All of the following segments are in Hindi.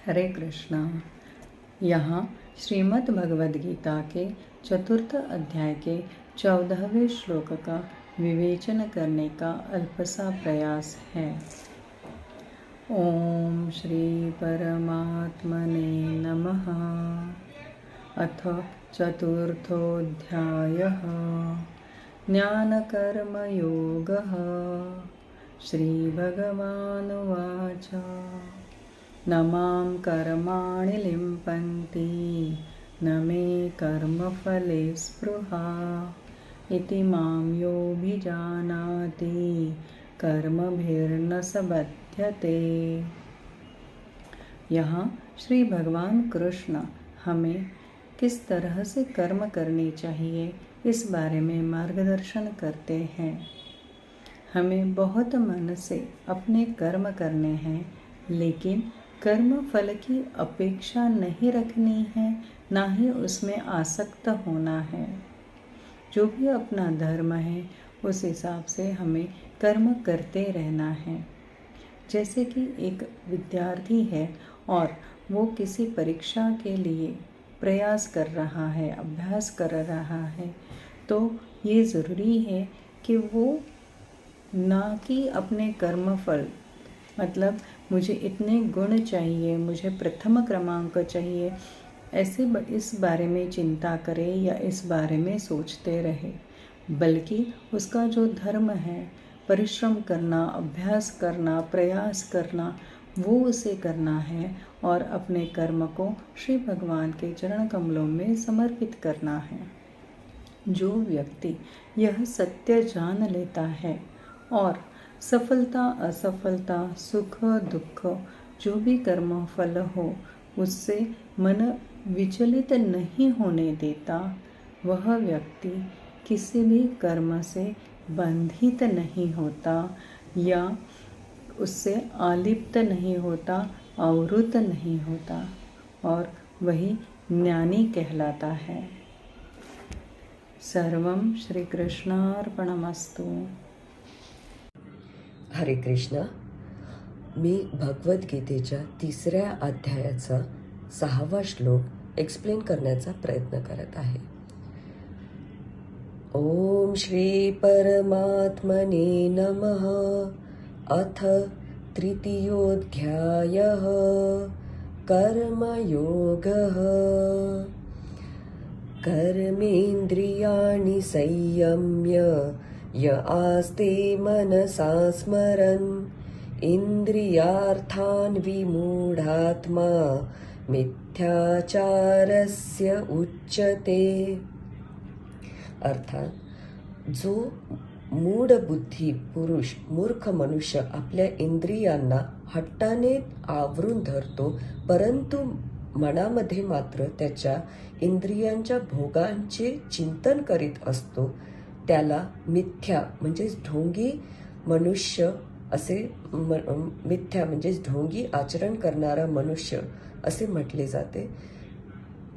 हरे कृष्णा। यहाँ श्रीमद् भगवद गीता के चतुर्थ अध्याय के 14वें श्लोक का विवेचन करने का अल्पसा प्रयास है। ओम श्री परमात्मने नमः। अथ चतुर्थोऽध्यायः ज्ञानकर्मयोगः। श्रीभगवानुवाच न मां कर्माणि लिम्पन्ति न मे कर्मफले स्पृहा इति मां योऽभिजानाति कर्मभिर्न स बध्यते। यहाँ श्री भगवान कृष्ण हमें किस तरह से कर्म करनी चाहिए इस बारे में मार्गदर्शन करते हैं। हमें बहुत मन से अपने कर्म करने हैं, लेकिन कर्म फल की अपेक्षा नहीं रखनी है, ना ही उसमें आसक्त होना है। जो भी अपना धर्म है उस हिसाब से हमें कर्म करते रहना है। जैसे कि एक विद्यार्थी है और वो किसी परीक्षा के लिए प्रयास कर रहा है, अभ्यास कर रहा है, तो ये ज़रूरी है कि वो ना कि अपने कर्मफल, मतलब मुझे इतने गुण चाहिए, मुझे प्रथम क्रमांक चाहिए, ऐसे इस बारे में चिंता करे या इस बारे में सोचते रहे, बल्कि उसका जो धर्म है, परिश्रम करना, अभ्यास करना, प्रयास करना, वो उसे करना है और अपने कर्म को श्री भगवान के चरण कमलों में समर्पित करना है। जो व्यक्ति यह सत्य जान लेता है और सफलता असफलता सुख दुख जो भी कर्म फल हो उससे मन विचलित नहीं होने देता, वह व्यक्ति किसी भी कर्म से बंधित नहीं होता या उससे आलिप्त नहीं होता, आवृत नहीं होता, और वही ज्ञानी कहलाता है। सर्वं श्रीकृष्णार्पणमस्तु। हरे कृष्णा। मी भगवद्गीतेच्या 3ऱ्या अध्यायाचा 6वा श्लोक एक्सप्लेन करण्याचा प्रयत्न करत आहे। ओम श्री परमात्मने नमः। अथ तृतीयोऽध्यायः कर्मयोगः। कर्मेन्द्रियाणि संयम्य य आस्ते मनसा स्मरन् इन्द्रियार्थान् विमूढात्मा मिथ्याचारस्य उच्यते। अर्थात जो मूढ बुद्धी पुरुष, मूर्ख मनुष्य आपल्या इंद्रियांना हट्टाने आवरून धरतो, परंतु मनामध्ये मात्र त्याच्या इंद्रियांच्या भोगांचे चिंतन करीत असतो, त्याला मिथ्या म्हणजेच ढोंगी मनुष्य असे, मिथ्या म्हणजेच ढोंगी आचरण करणारा मनुष्य असे म्हटले जाते।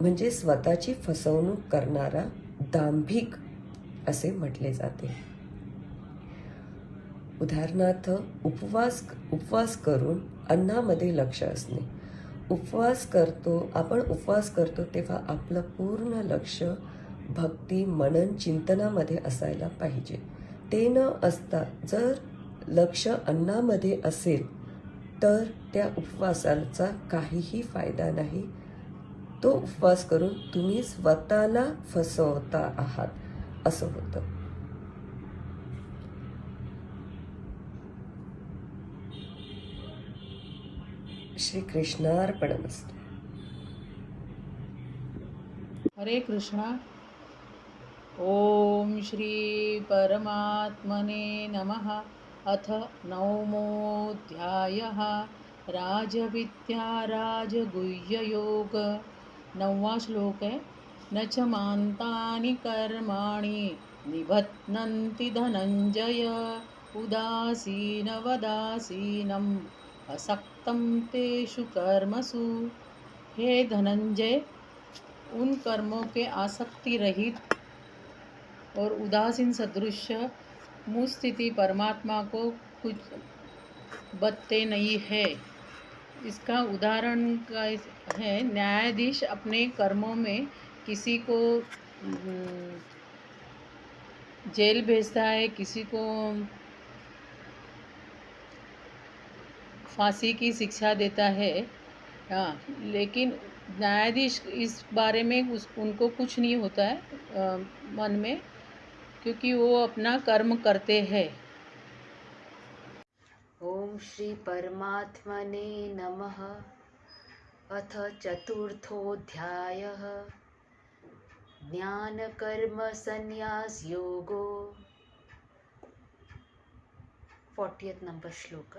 म्हणजे स्वतःची फसवणूक करणारा दांभिक असे म्हटले जाते। उदाहरणार्थ उपवास करून अन्नामध्ये लक्ष असणे। आपण उपवास करतो तेव्हा आपलं पूर्ण लक्ष भक्ती मनन चिंतनामध्ये असायला पाहिजे। ते न असता जर लक्ष अन्नामध्ये असेल तर त्या उपवासाचा काहीही फायदा नाही। तो उपवास करून तुम्ही स्वतःला फसवता आहात असं होतं। श्री कृष्णार्पणमस्तु। हरे कृष्णा। ओम श्री परमात्मने नमः। अथ नवमोऽध्यायः राजविद्या राजगुह्ययोग। 9वां श्लोक है। न च मान्तानि कर्माणि निबध्नन्ति धनंजय उदासीनवदासीनम् असक्तं तेषु कर्मसु। हे धनंजय, उन कर्मों के आसक्ति रहित और उदासीन सदृश मुझ स्थिति परमात्मा को कुछ बदते नहीं है। इसका उदाहरण का है, न्यायाधीश अपने कर्मों में किसी को जेल भेजता है, किसी को फांसी की शिक्षा देता है। हाँ, लेकिन न्यायाधीश इस बारे में उनको कुछ नहीं होता है मन में, क्योंकि वो अपना कर्म करते हैं। ओम श्री परमात्मने नमः। अथ चतुर्थोऽध्यायः ज्ञान कर्म संन्यास योगो। 40th नंबर श्लोक।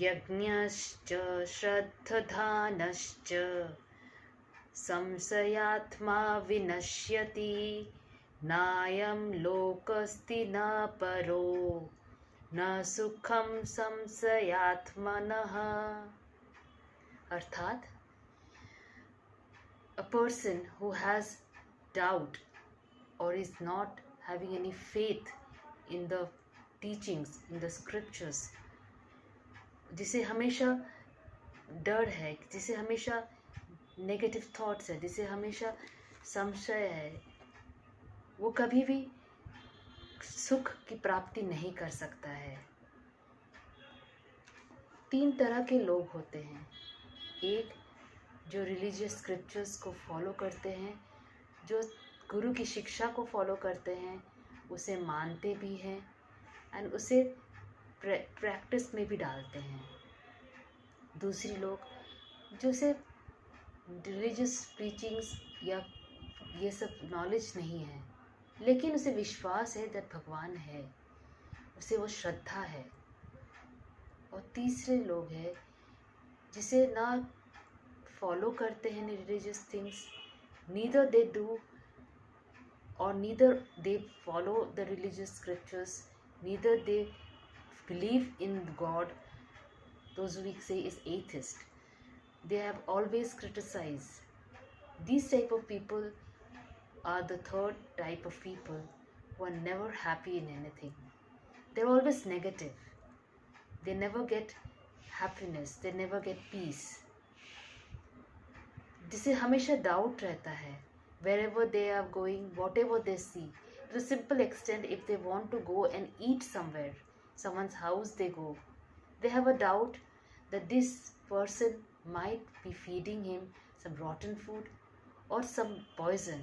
यज्ञश्च श्रद्धधानश्च संशयात्मा विनश्यति नायं लोकस्ति न परो न सुखम संशयात्मनः। अर्थात a person who has doubt or is not having any faith in the teachings, in the scriptures, जिसे हमेशा डर है, जिसे हमेशा नेगेटिव थॉट्स है, जिसे हमेशा संशय है, वो कभी भी सुख की प्राप्ति नहीं कर सकता है। 3 तरह के लोग होते हैं। एक जो रिलीजियस स्क्रिप्चर्स को फॉलो करते हैं, जो गुरु की शिक्षा को फॉलो करते हैं, उसे मानते भी हैं एंड उसे प्रैक्टिस में भी डालते हैं। दूसरे लोग जो से रिलीजियस प्रीचिंग्स या ये सब नॉलेज नहीं है, लेकिन उसे विश्वास है कि भगवान है, उसे वो श्रद्धा है। और तीसरे लोग हैं जिसे ना फॉलो करते हैं religious things, neither they do or neither they follow the religious scriptures, neither they believe in God. Those we say is atheist. They have always criticized. These type of people are the third type of people who are never happy in anything. They're always negative. They never get happiness. They never get peace. जिसे हमेशा डाउट रहता है, wherever they are going, whatever they see, to a simple extent, if they want to go and eat somewhere, someone's house they go, they have a doubt that this person might be feeding him some rotten food or some poison,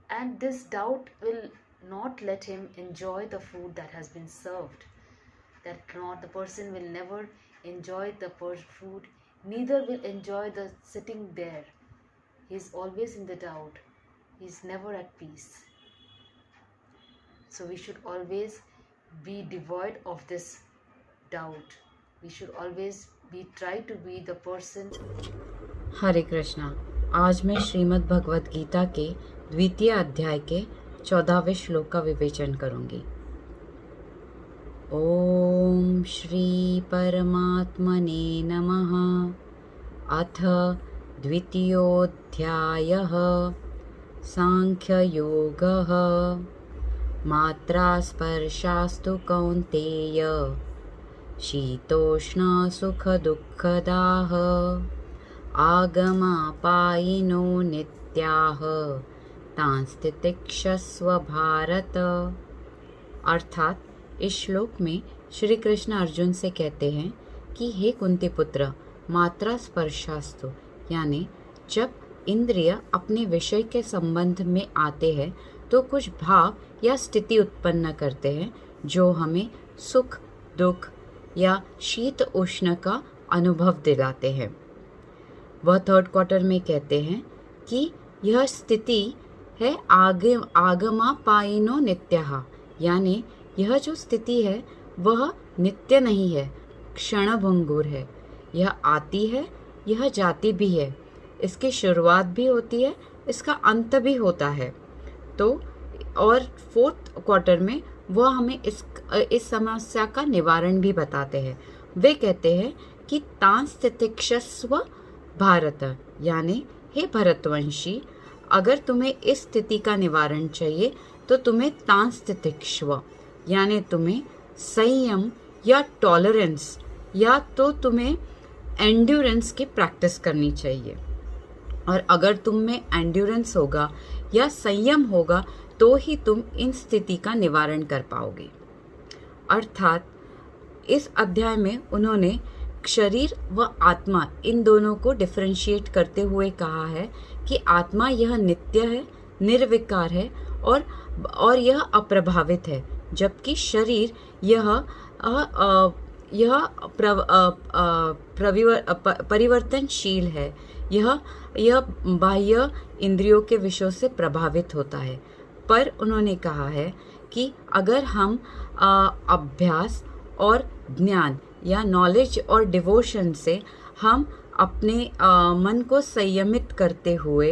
and this doubt will not let him enjoy the food that has been served. That not the person will never enjoy the food, neither will enjoy the sitting there. He is always in the doubt. He is never at peace. So we should always be devoid of this doubt. We should always try to be the person. हरे कृष्णा। आज मैं श्रीमद् भगवत गीता के 2य अध्याय के 14वें श्लोक का विवेचन करूंगी। ओम श्री परमात्मने नमः। अथ 2योऽध्यायः सांख्ययोगः। मात्रास्पर्शास्तु कौन्तेय शीतोष्णसुखदुःखदाः आगमापायिनो नित्याः तांस्तितिक्षस्व भारत। अर्थात इस श्लोक में श्री कृष्ण अर्जुन से कहते हैं कि हे कुंती पुत्र, मात्रा स्पर्शास्तु यानी जब इंद्रिय अपने विषय के संबंध में आते हैं तो कुछ भाव या स्थिति उत्पन्न करते हैं जो हमें सुख दुख या शीत उष्ण का अनुभव दिलाते हैं। वह 3rd क्वार्टर में कहते हैं कि यह स्थिति है आगमापायिनो नित्यः, यानी यह जो स्थिति है वह नित्य नहीं है, क्षणभंगुर है। यह आती है, यह जाती भी है, इसकी शुरुआत भी होती है, इसका अंत भी होता है। तो और 4th क्वार्टर में वह हमें इस समस्या का निवारण भी बताते हैं। वे कहते हैं कि तांस्तितिक्षस्व भारत, यानी हे भरतवंशी, अगर तुम्हें इस स्थिति का निवारण चाहिए तो तुम्हें तांस्तितिक्ष्व यानी तुम्हें संयम या टॉलरेंस या तो तुम्हें एंड्योरेंस की प्रैक्टिस करनी चाहिए। और अगर तुम में एंड्योरेंस होगा या संयम होगा तो ही तुम इन स्थिति का निवारण कर पाओगे। अर्थात इस अध्याय में उन्होंने शरीर व आत्मा इन दोनों को डिफरेंशिएट करते हुए कहा है कि आत्मा यह नित्य है, निर्विकार है और यह अप्रभावित है, जबकि शरीर यह परिवर्तनशील है। यह बाह्य इंद्रियों के विषयों से प्रभावित होता है। पर उन्होंने कहा है कि अगर हम अभ्यास और ज्ञान या नॉलेज और डिवोशन से हम अपने मन को संयमित करते हुए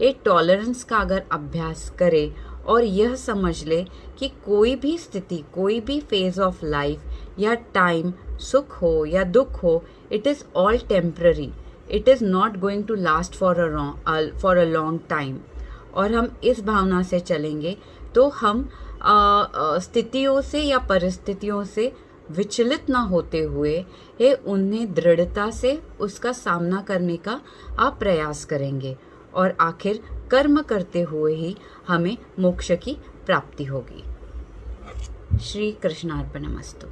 एक टॉलरेंस का अगर अभ्यास करें और यह समझ ले कि कोई भी स्थिति, कोई भी फेज ऑफ लाइफ या टाइम, सुख हो या दुख हो, it is all temporary, it is not going to last for a long time. और हम इस भावना से चलेंगे तो हम स्थितियों से या परिस्थितियों से विचलित ना होते हुए उन्हें दृढ़ता से उसका सामना करने का आप प्रयास करेंगे और आखिर कर्म करते हुए ही हमें मोक्ष की प्राप्ति होगी। श्री कृष्णार्पणमस्तु।